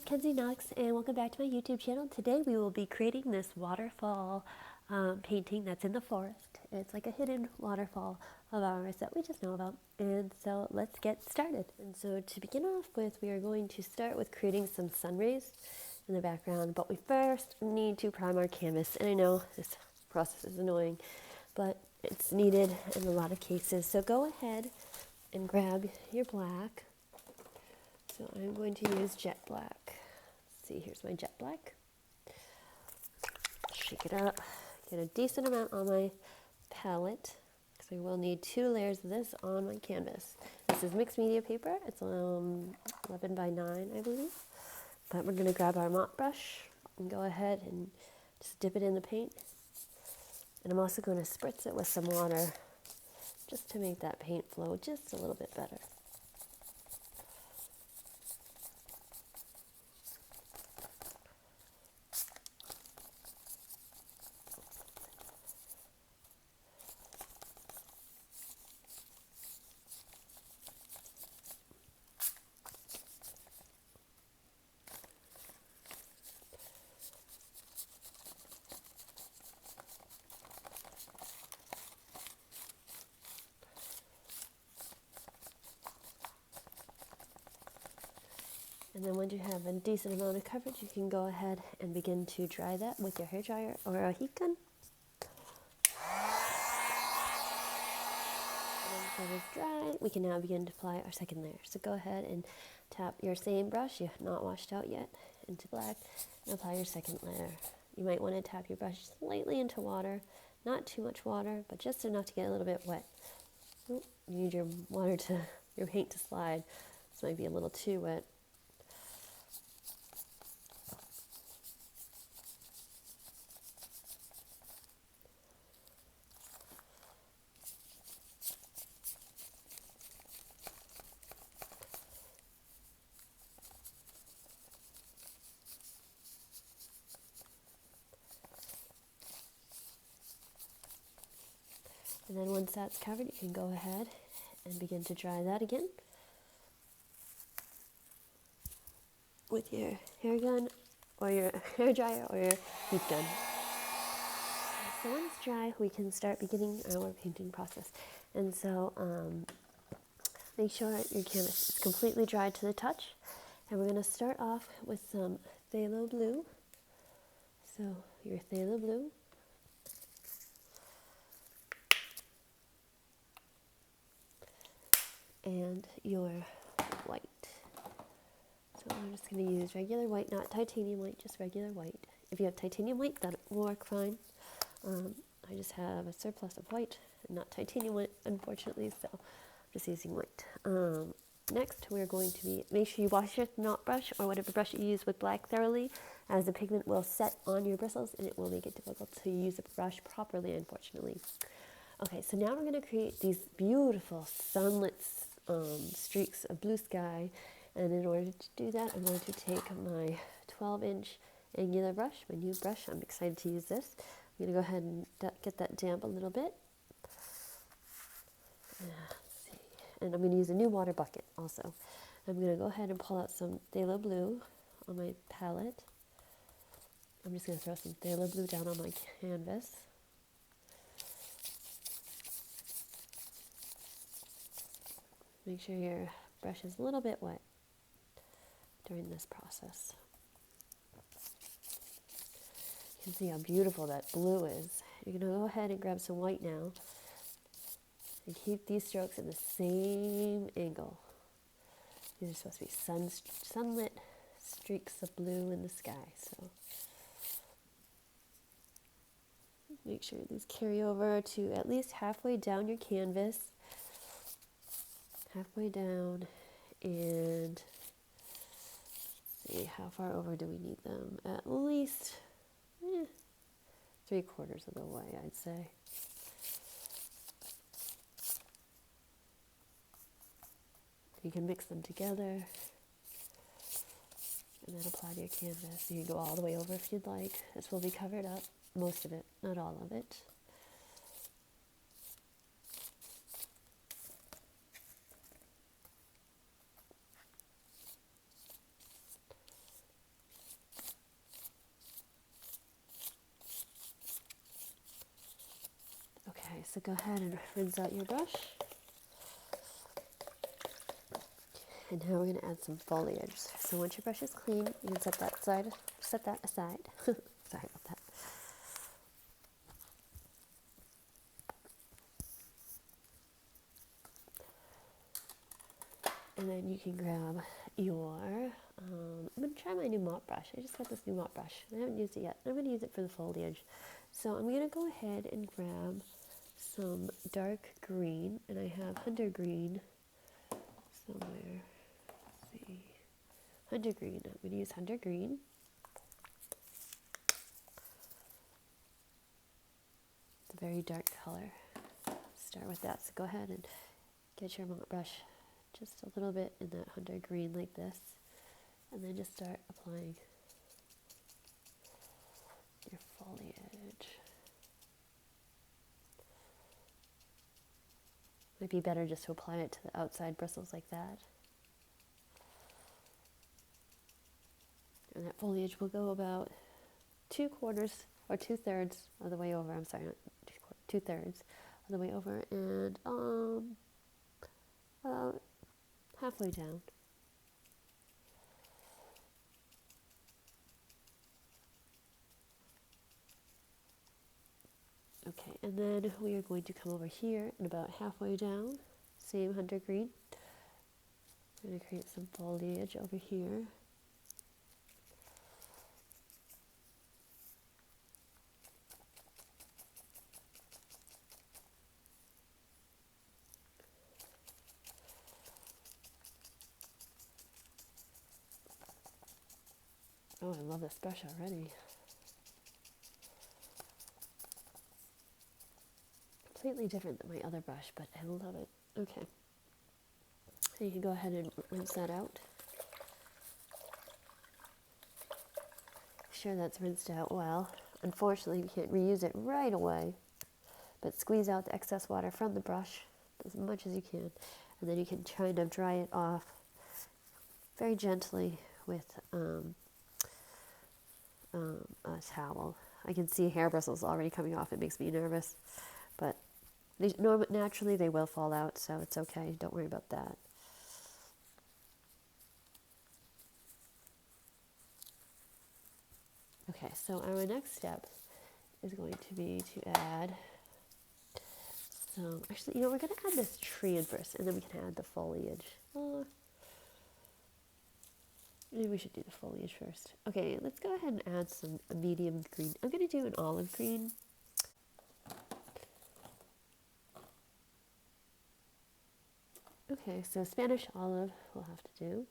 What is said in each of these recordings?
Kenzy Knoxx and welcome back to my YouTube channel. Today we will be creating this waterfall painting that's in the forest. It's like a hidden waterfall of ours that we just know about. And so let's get started. And so to begin off with, we are going to start with creating some sun rays in the background. But we first need to prime our canvas. And I know this process is annoying, but it's needed in a lot of cases. So go ahead and grab your black. So I'm going to use jet black. Let's see, here's my jet black. Shake it up, get a decent amount on my palette, because I will need 2 layers of this on my canvas. This is mixed media paper. It's 11 by 9, I believe. But we're going to grab our mop brush and go ahead and just dip it in the paint. And I'm also going to spritz it with some water just to make that paint flow just a little bit better. And then once you have a decent amount of coverage, you can go ahead and begin to dry that with your hairdryer or a heat gun. And once that is dry, we can now begin to apply our second layer. So go ahead and tap your same brush you have not washed out yet into black and apply your second layer. You might want to tap your brush slightly into water, not too much water, but just enough to get a little bit wet. You need your your paint to slide. This might be a little too wet. And then once that's covered, you can go ahead and begin to dry that again with your hair gun or your hair dryer or your heat gun. So once dry, we can start beginning our painting process. And so make sure your canvas is completely dry to the touch. And we're going to start off with some phthalo blue. So your phthalo blue. And your white. So I'm just going to use regular white, not titanium white, just regular white. If you have titanium white, that will work fine. I just have a surplus of white and not titanium white, unfortunately, so I'm just using white. Next, we're going to make sure you wash your knot brush or whatever brush you use with black thoroughly, as the pigment will set on your bristles and it will make it difficult to use the brush properly, unfortunately. Okay, so now we're going to create these beautiful sunlit streaks of blue sky, and in order to do that, I'm going to take my 12-inch angular brush, my new brush. I'm excited to use this. I'm going to go ahead and get that damp a little bit. Let's see. And I'm going to use a new water bucket also. I'm going to go ahead and pull out some phthalo blue on my palette. I'm just going to throw some phthalo blue down on my canvas. Make sure your brush is a little bit wet during this process. You can see how beautiful that blue is. You're going to go ahead and grab some white now and keep these strokes in the same angle. These are supposed to be sunlit streaks of blue in the sky. So make sure these carry over to at least halfway down your canvas. Halfway down, and let's see, how far over do we need them? At least 3/4 of the way, I'd say. You can mix them together and then apply to your canvas. You can go all the way over if you'd like. This will be covered up, most of it, not all of it. so go ahead and rinse out your brush. And now we're going to add some foliage. So once your brush is clean, you can set that aside. Sorry about that. And then you can grab your, I'm going to try my new mop brush. I just got this new mop brush. I haven't used it yet. I'm going to use it for the foliage. So I'm going to go ahead and grab some dark green. And I have hunter green somewhere. Let's see. Hunter green. I'm going to use hunter green. It's a very dark color. Start with that. So go ahead and get your mop brush just a little bit in that hunter green like this, and then just start applying your foliage. Might be better just to apply it to the outside bristles like that. And that foliage will go about 2/4 or 2/3 of the way over. I'm sorry, not 2/3 of the way over, and about halfway down. Okay, and then we are going to come over here and about halfway down, same hunter green. I'm going to create some foliage over here. Oh, I love this brush already. Completely different than my other brush, but I love it. Okay. So you can go ahead and rinse that out. Sure that's rinsed out well. Unfortunately, you can't reuse it right away, but squeeze out the excess water from the brush as much as you can, and then you can kind of dry it off very gently with a towel. I can see hair bristles already coming off. It makes me nervous, but naturally they will fall out, so it's okay. Don't worry about that. Okay, so our next step is going to be to add some, actually, we're going to add this tree in first, and then we can add the foliage. Maybe we should do the foliage first. Okay, let's go ahead and add some medium green. I'm going to do an olive green. Okay, so Spanish olive we'll have to do.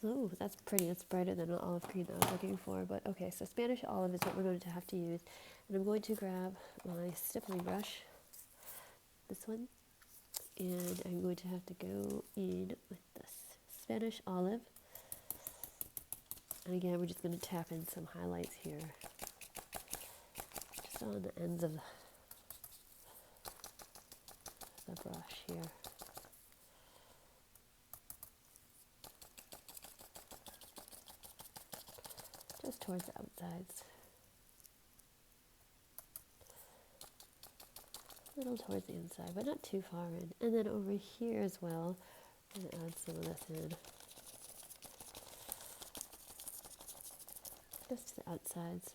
Oh, that's pretty. It's brighter than an olive green that I was looking for. But okay, so Spanish olive is what we're going to have to use. And I'm going to grab my stippling brush, this one, and I'm going to have to go in with this Spanish olive. And again, we're just going to tap in some highlights here, just on the ends of the brush here. Just towards the outsides. A little towards the inside, but not too far in. And then over here as well, I'm going to add some of this in. Just to the outsides.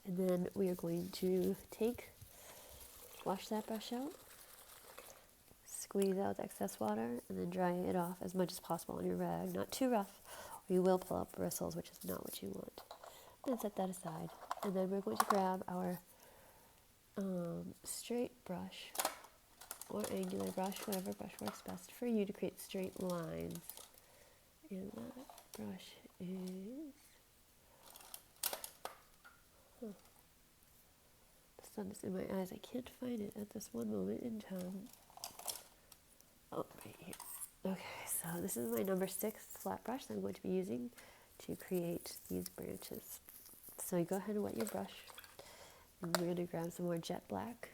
And then we are going to wash that brush out, squeeze out the excess water, and then dry it off as much as possible on your rag. Not too rough, or you will pull up bristles, which is not what you want. And set that aside. And then we're going to grab our straight brush or angular brush, whatever brush works best for you to create straight lines. And that brush is, the sun is in my eyes. I can't find it at this one moment in time. Oh, right here. Okay, so this is my number 6 flat brush that I'm going to be using to create these branches. So you go ahead and wet your brush. And we're going to grab some more jet black.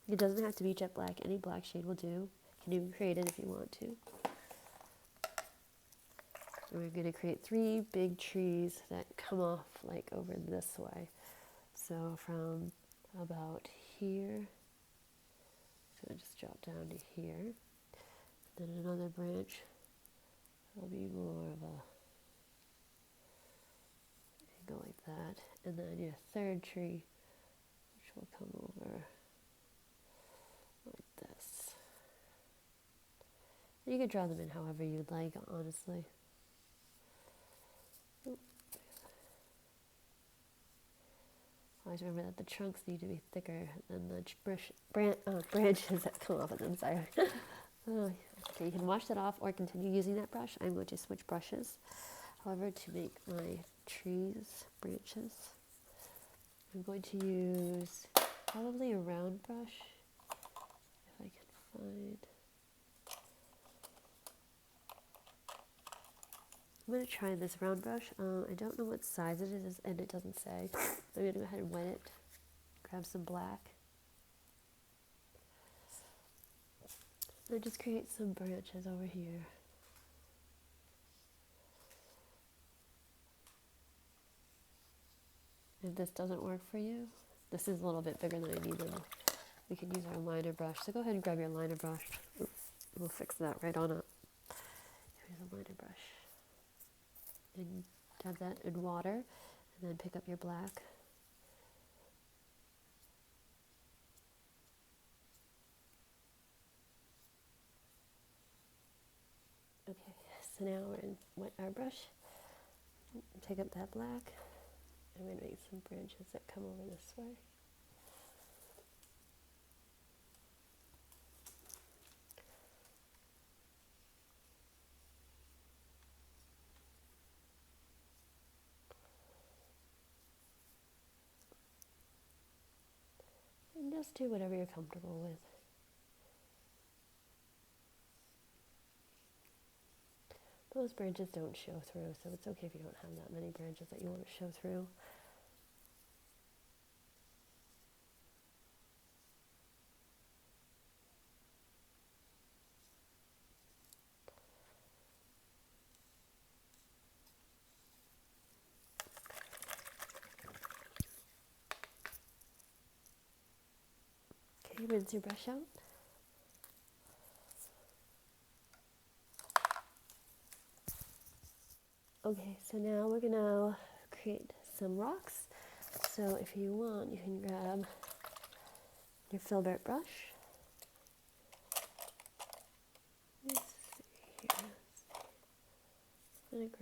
It doesn't have to be jet black. Any black shade will do. You can even create it if you want to. And we're going to create 3 big trees that come off like over this way. So from about here, it's going to just drop down to here. Then another branch will be more of a angle like that. And then your 3rd tree, which will come over like this. You can draw them in however you'd like, honestly. Always remember that the trunks need to be thicker than the branches that come off of them. Sorry. Okay, you can wash that off or continue using that brush. I'm going to switch brushes. However, to make my trees, branches, I'm going to use probably a round brush, if I can find. I'm going to try this round brush. I don't know what size it is, and it doesn't say. I'm going to go ahead and wet it. Grab some black. And just create some branches over here. If this doesn't work for you, this is a little bit bigger than I need them. We can use our liner brush. So go ahead and grab your liner brush. We'll fix that right on up. Here's a liner brush. And dab that in water, and then pick up your black. Okay, so now we're going to wet our brush, take up that black. I'm going to make some branches that come over this way. And just do whatever you're comfortable with. Those branches don't show through, so it's okay if you don't have that many branches that you want to show through. Okay, rinse your brush out. Okay, so now we're going to create some rocks. So if you want, you can grab your filbert brush. Let's see here. I'm going to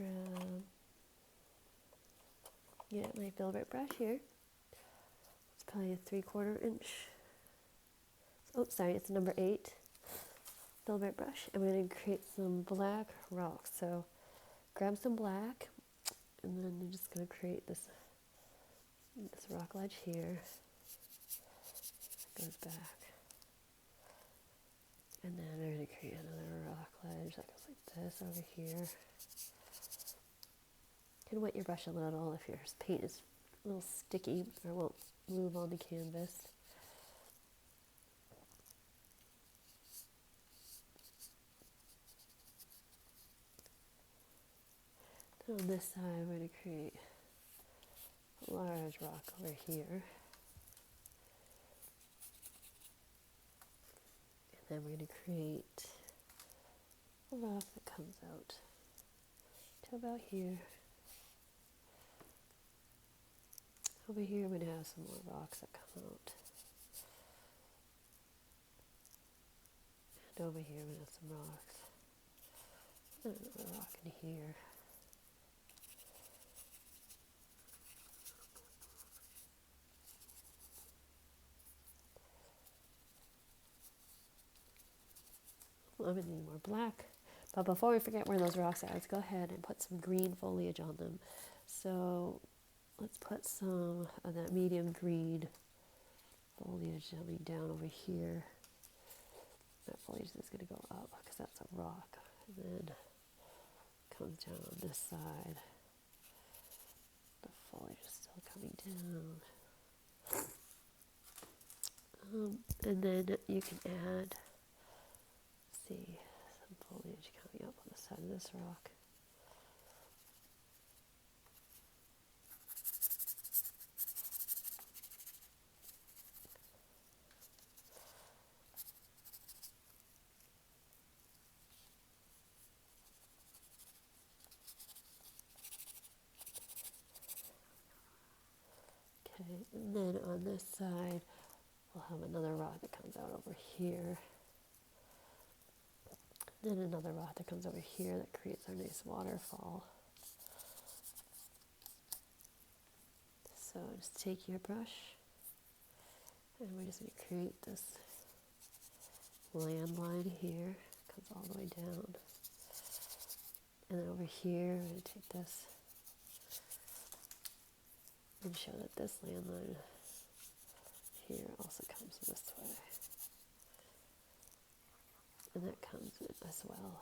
grab my filbert brush here. It's probably a 3/4 inch. Oh, sorry, it's number 8 filbert brush. And we're going to create some black rocks. So grab some black, and then you're just going to create this rock ledge here. It goes back. And then we're going to create another rock ledge that goes like this over here. You can wet your brush a little if your paint is a little sticky or won't move on the canvas. On this side, we're going to create a large rock over here. And then we're going to create a rock that comes out to about here. Over here, we're going to have some more rocks that come out. And over here, we're going to have some rocks. And another rock in here. I'm going to need more black. But before we forget where those rocks are, let's go ahead and put some green foliage on them. So let's put some of that medium green foliage coming down over here. That foliage is going to go up because that's a rock. And then comes down on this side. The foliage is still coming down. And then you can add, some foliage coming up on the side of this rock. Okay, and then on this side, we'll have another rock that comes out over here. Then another rock that comes over here that creates our nice waterfall. So just take your brush, and we're just going to create this landline here. Comes all the way down. And then over here, I'm going to take this and show that this landline here also comes this way. And that comes in as well.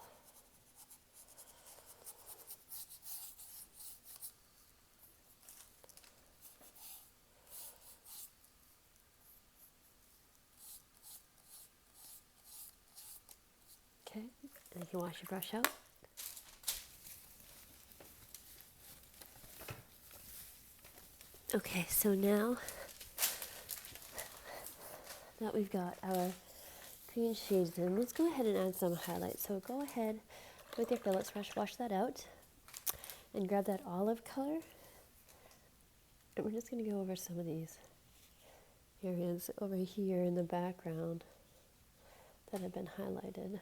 Okay, and you can wash your brush out. Okay, so now that we've got our green shades in, let's go ahead and add some highlights. So go ahead with your Phillips brush, wash that out, and grab that olive color. And we're just going to go over some of these areas over here in the background that have been highlighted.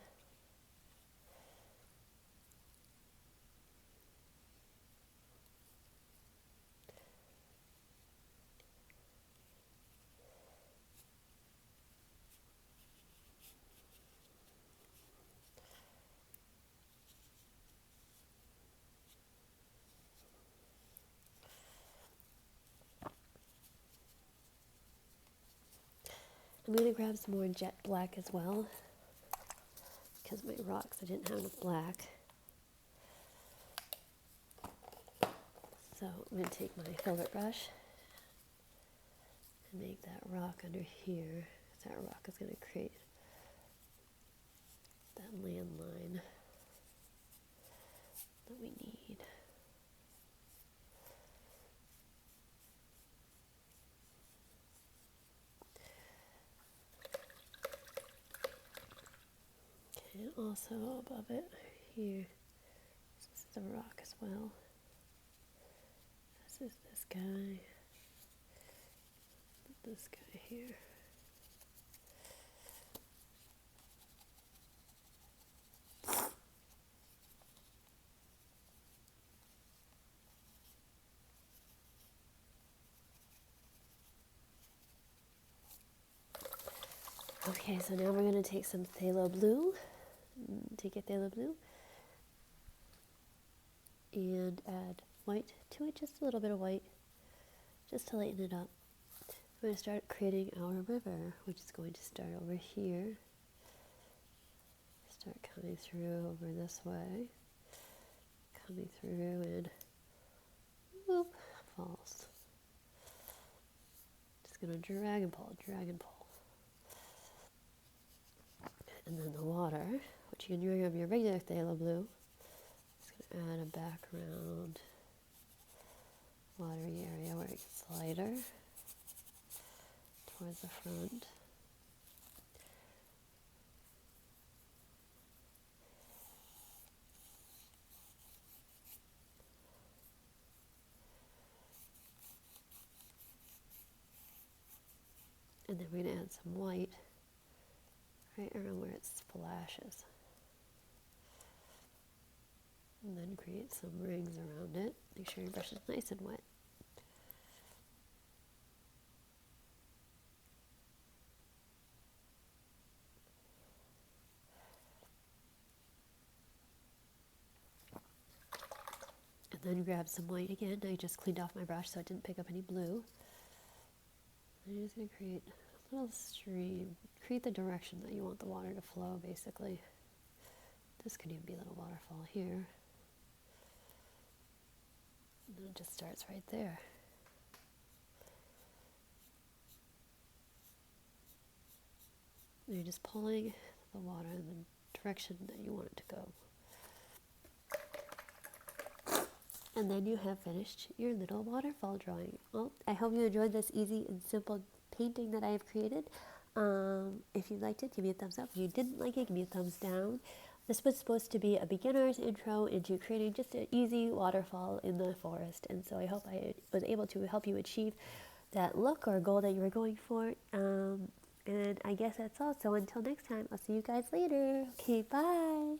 I'm going to grab some more jet black as well, because my rocks, I didn't have enough black. So I'm going to take my filbert brush and make that rock under here, because that rock is going to create that landline that we need. Okay, also above it here, this is a rock as well. This is this guy, this guy here. Okay, so now we're going to take some phthalo blue, take your phthalo blue, and add white to it, just a little bit of white, just to lighten it up. We're going to start creating our river, which is going to start over here, start coming through over this way, coming through and whoop, falls. Just going to drag and pull, drag and pull. And then the water, which you can drag over your regular phthalo blue, just going to add a background watery area where it gets lighter towards the front. And then we're going to add some white right around where it splashes. And then create some rings around it. Make sure your brush is nice and wet. And then grab some white again. I just cleaned off my brush so it didn't pick up any blue. I'm just going to create a little stream. Create the direction that you want the water to flow, basically. This could even be a little waterfall here. And then it just starts right there. And you're just pulling the water in the direction that you want it to go. And then you have finished your little waterfall drawing. Well, I hope you enjoyed this easy and simple painting that I have created. If you liked it, give me a thumbs up. If you didn't like it, give me a thumbs down. This was supposed to be a beginner's intro into creating just an easy waterfall in the forest. And so I hope I was able to help you achieve that look or goal that you were going for. And I guess that's all. So until next time, I'll see you guys later. Okay, bye.